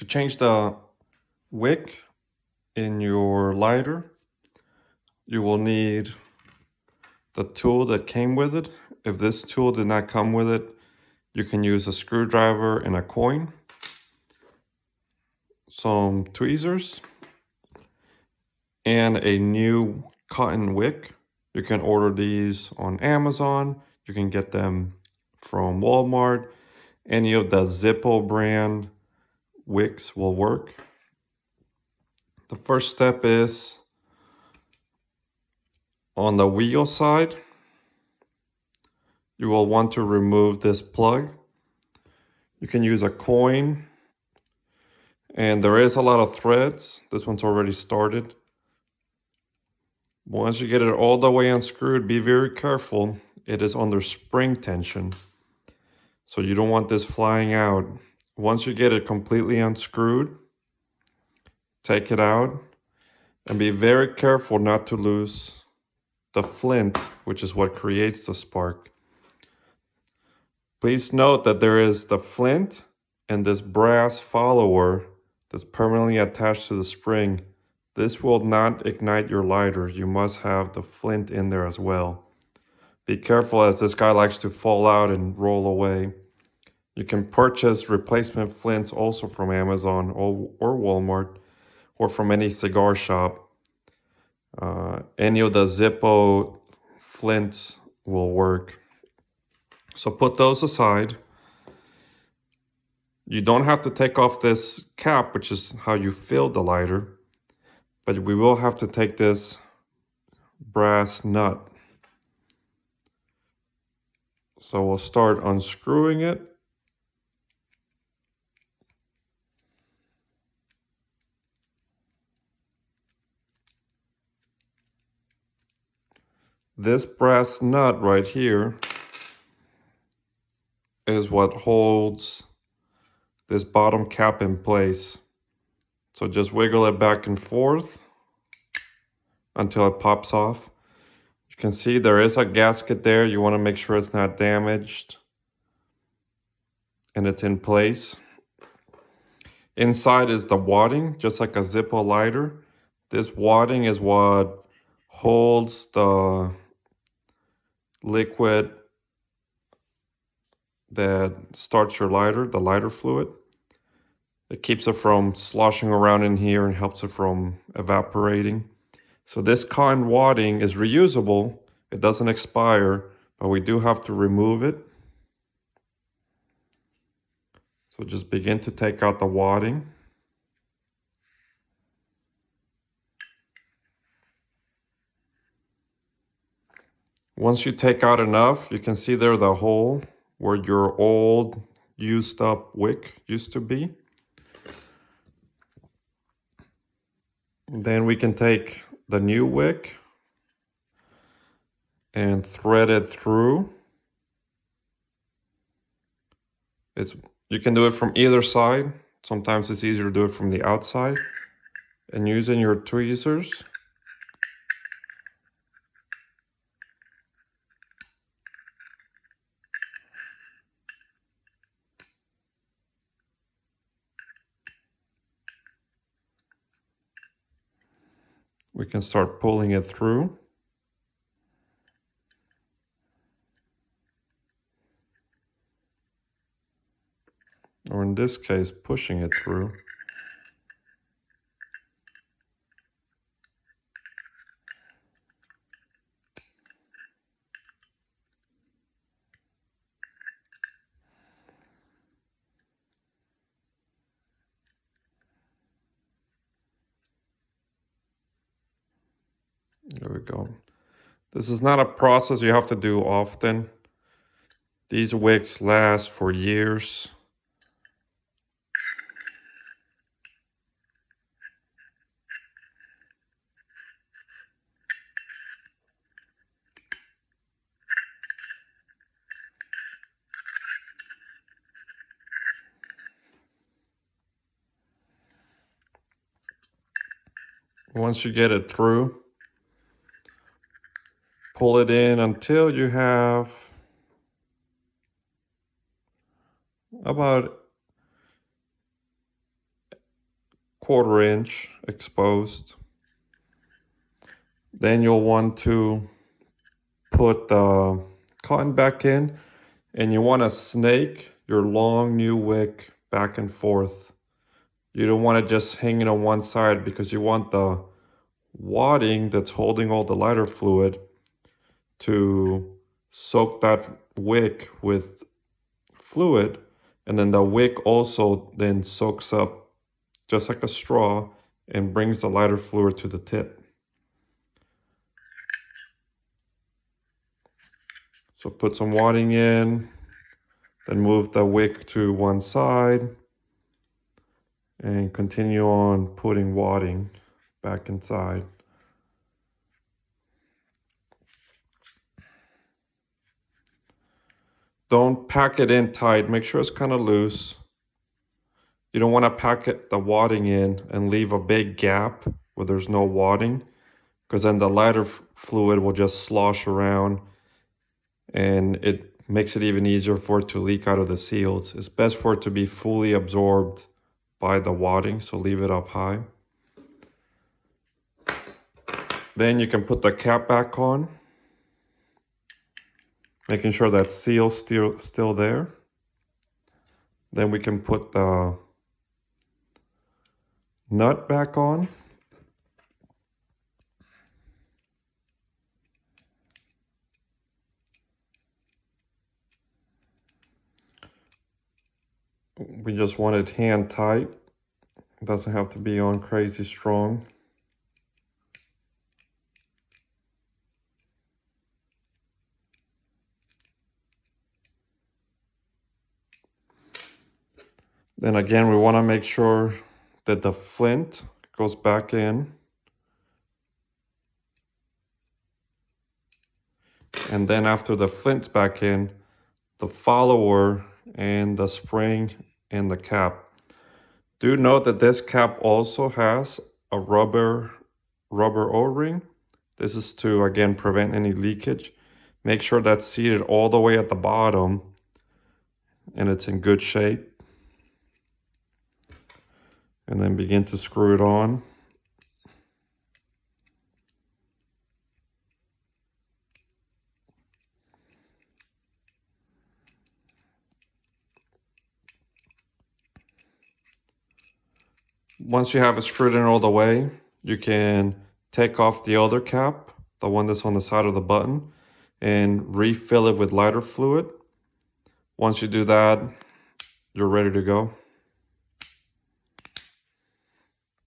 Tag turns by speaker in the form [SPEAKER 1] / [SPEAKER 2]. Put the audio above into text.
[SPEAKER 1] To change the wick in your lighter, you will need the tool that came with it. If this tool did not come with it, you can use a screwdriver and a coin, some tweezers, and a new cotton wick. You can order these on Amazon. You can get them from Walmart. Any of the Zippo brand wicks will work. The first step is on the wheel side, you will want to remove this plug. You can use a coin, and there is a lot of threads. This one's already started. Once you get it all the way unscrewed, be very careful. It is under spring tension, so you don't want this flying out. Once you get it completely unscrewed, take it out and be very careful not to lose the flint, which is what creates the spark. Please note that there is the flint and this brass follower that's permanently attached to the spring. This will not ignite your lighter. You must have the flint in there as well. Be careful, as this guy likes to fall out and roll away. You can purchase replacement flints also from Amazon or Walmart, or from any cigar shop. Any of the Zippo flints will work. So put those aside. You don't have to take off this cap, which is how you fill the lighter, but we will have to take this brass nut. So we'll start unscrewing it. This brass nut right here is what holds this bottom cap in place. So just wiggle it back and forth until it pops off. You can see there is a gasket there. You want to make sure it's not damaged and it's in place. Inside is the wadding, just like a Zippo lighter. This wadding is what holds the liquid that starts your lighter, the lighter fluid. It keeps it from sloshing around in here and helps it from evaporating. So this cotton wadding is reusable. It doesn't expire, but we do have to remove it. So just begin to take out the wadding. Once you take out enough, you can see there the hole where your old used up wick used to be. Then we can take the new wick and thread it through. You can do it from either side. Sometimes it's easier to do it from the outside. And using your tweezers, we can start pulling it through. Or in this case, pushing it through. There we go. This is not a process you have to do often. These wicks last for years. Once you get it through, pull it in until you have about 1/4 inch exposed. Then you'll want to put the cotton back in, and you want to snake your long new wick back and forth. You don't want it just hanging on one side, because you want the wadding that's holding all the lighter fluid to soak that wick with fluid, and then the wick also then soaks up just like a straw and brings the lighter fluid to the tip. So put some wadding in, then move the wick to one side, and continue on putting wadding back inside. Don't pack it in tight. Make sure it's kind of loose. You don't want to pack the wadding in and leave a big gap where there's no wadding, because then the lighter fluid will just slosh around and it makes it even easier for it to leak out of the seals. It's best for it to be fully absorbed by the wadding, so leave it up high. Then you can put the cap back on, making sure that seal's still there. Then we can put the nut back on. We just want it hand tight. It doesn't have to be on crazy strong. Then again, we want to make sure that the flint goes back in. And then after the flint's back in, the follower and the spring and the cap. Do note that this cap also has a rubber O-ring. This is to, again, prevent any leakage. Make sure that's seated all the way at the bottom and it's in good shape. And then begin to screw it on. Once you have it screwed in all the way, you can take off the other cap, the one that's on the side of the button, and refill it with lighter fluid. Once you do that, you're ready to go.